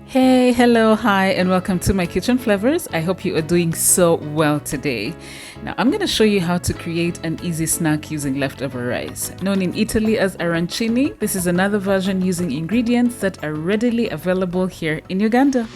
Hey, hello, hi, and welcome to my kitchen flavors. I hope you are doing so well today. Now, I'm going to show you how to create an easy snack using leftover rice. Known in Italy as Arancini, this is another version using ingredients that are readily available here in Uganda.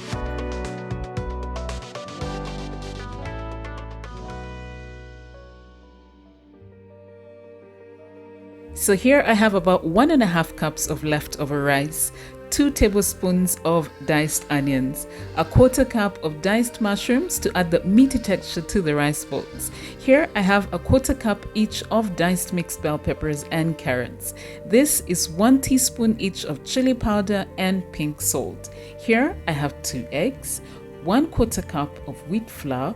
So here I have about 1.5 cups of leftover rice, 2 tablespoons of diced onions, a 1/4 cup of diced mushrooms to add the meaty texture to the rice balls. Here I have a 1/4 cup each of diced mixed bell peppers and carrots. This is 1 teaspoon each of chili powder and pink salt. Here I have 2 eggs, 1/4 cup of wheat flour,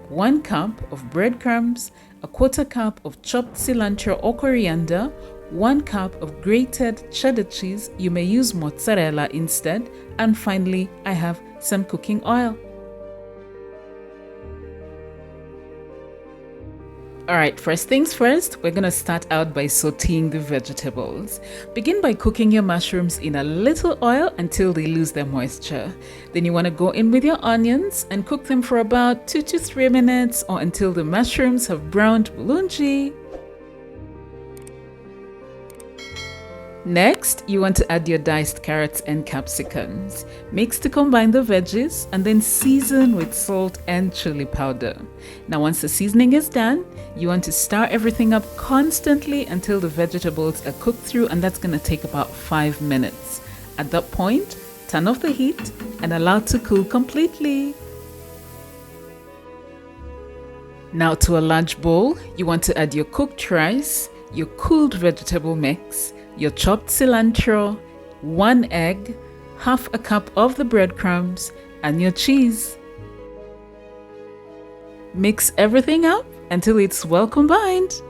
1 cup of breadcrumbs, a 1/4 cup of chopped cilantro or coriander, 1 cup of grated cheddar cheese, you may use mozzarella instead, and finally I have some cooking oil. Alright, first things first, we're gonna start out by sauteing the vegetables. Begin by cooking your mushrooms in a little oil until they lose their moisture. Then you want to go in with your onions and cook them for about 2 to 3 minutes or until the mushrooms have browned bulungi. Next, you want to add your diced carrots and capsicums. Mix to combine the veggies and then season with salt and chili powder. Now once the seasoning is done, you want to stir everything up constantly until the vegetables are cooked through, and that's going to take about 5 minutes. At that point, turn off the heat and allow it to cool completely. Now to a large bowl, you want to add your cooked rice, your cooled vegetable mix, your chopped cilantro, 1 egg, 1/2 cup of the breadcrumbs, and your cheese. Mix everything up until it's well combined.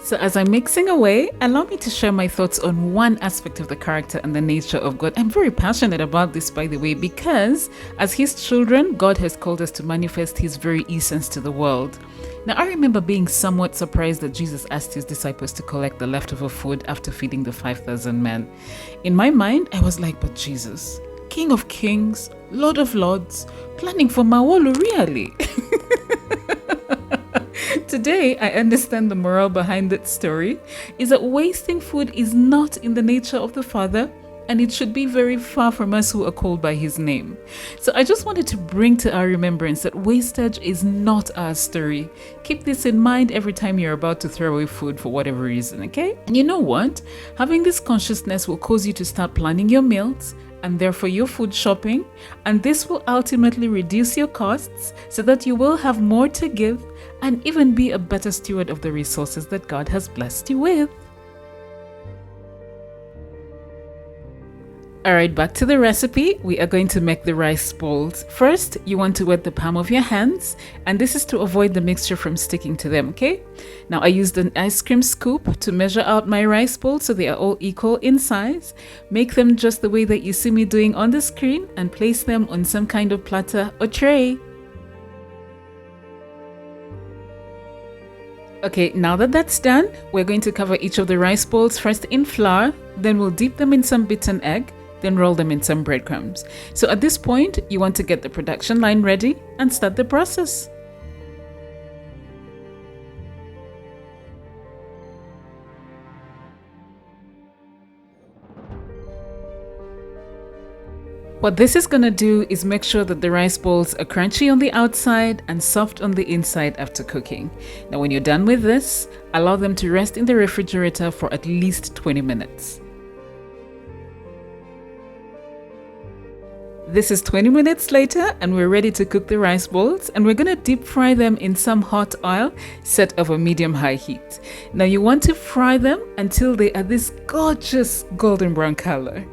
So as I'm mixing away, allow me to share my thoughts on one aspect of the character and the nature of God. I'm very passionate about this, by the way, because as His children, God has called us to manifest His very essence to the world. Now, I remember being somewhat surprised that Jesus asked His disciples to collect the leftover food after feeding the 5,000 men. In my mind, I was like, but Jesus, King of Kings, Lord of Lords, planning for Mawolo, really? Today, I understand the moral behind that story is that wasting food is not in the nature of the Father, and it should be very far from us who are called by His name. So I just wanted to bring to our remembrance that wastage is not our story. Keep this in mind every time you're about to throw away food for whatever reason, okay? And you know what? Having this consciousness will cause you to start planning your meals and therefore your food shopping, and this will ultimately reduce your costs so that you will have more to give and even be a better steward of the resources that God has blessed you with. Alright, back to the recipe. We are going to make the rice balls. First, you want to wet the palm of your hands, and this is to avoid the mixture from sticking to them, okay? Now, I used an ice cream scoop to measure out my rice balls so they are all equal in size. Make them just the way that you see me doing on the screen and place them on some kind of platter or tray. Okay, now that that's done, we're going to cover each of the rice balls first in flour, then we'll dip them in some beaten egg, then roll them in some breadcrumbs. So at this point, you want to get the production line ready and start the process. What this is going to do is make sure that the rice balls are crunchy on the outside and soft on the inside after cooking. Now when you're done with this, allow them to rest in the refrigerator for at least 20 minutes. This is 20 minutes later and we're ready to cook the rice balls, and we're going to deep fry them in some hot oil set over medium-high heat. Now you want to fry them until they are this gorgeous golden brown color.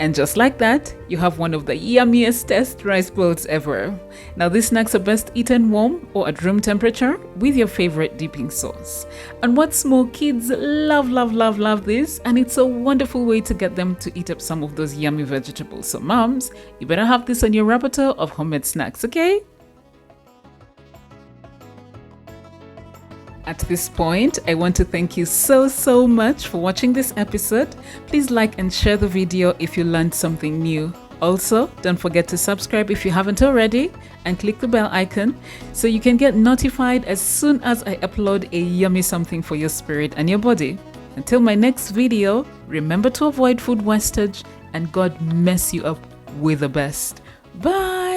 And just like that, you have one of the yummiest rice balls ever. Now these snacks are best eaten warm or at room temperature with your favorite dipping sauce. And what's more, kids love this, and it's a wonderful way to get them to eat up some of those yummy vegetables. So moms, you better have this on your repertoire of homemade snacks, okay? At this point, I want to thank you so much for watching this episode. Please like and share the video if you learned something new. Also, don't forget to subscribe if you haven't already and click the bell icon so you can get notified as soon as I upload a yummy something for your spirit and your body. Until my next video, remember to avoid food wastage and God mess you up with the best. Bye!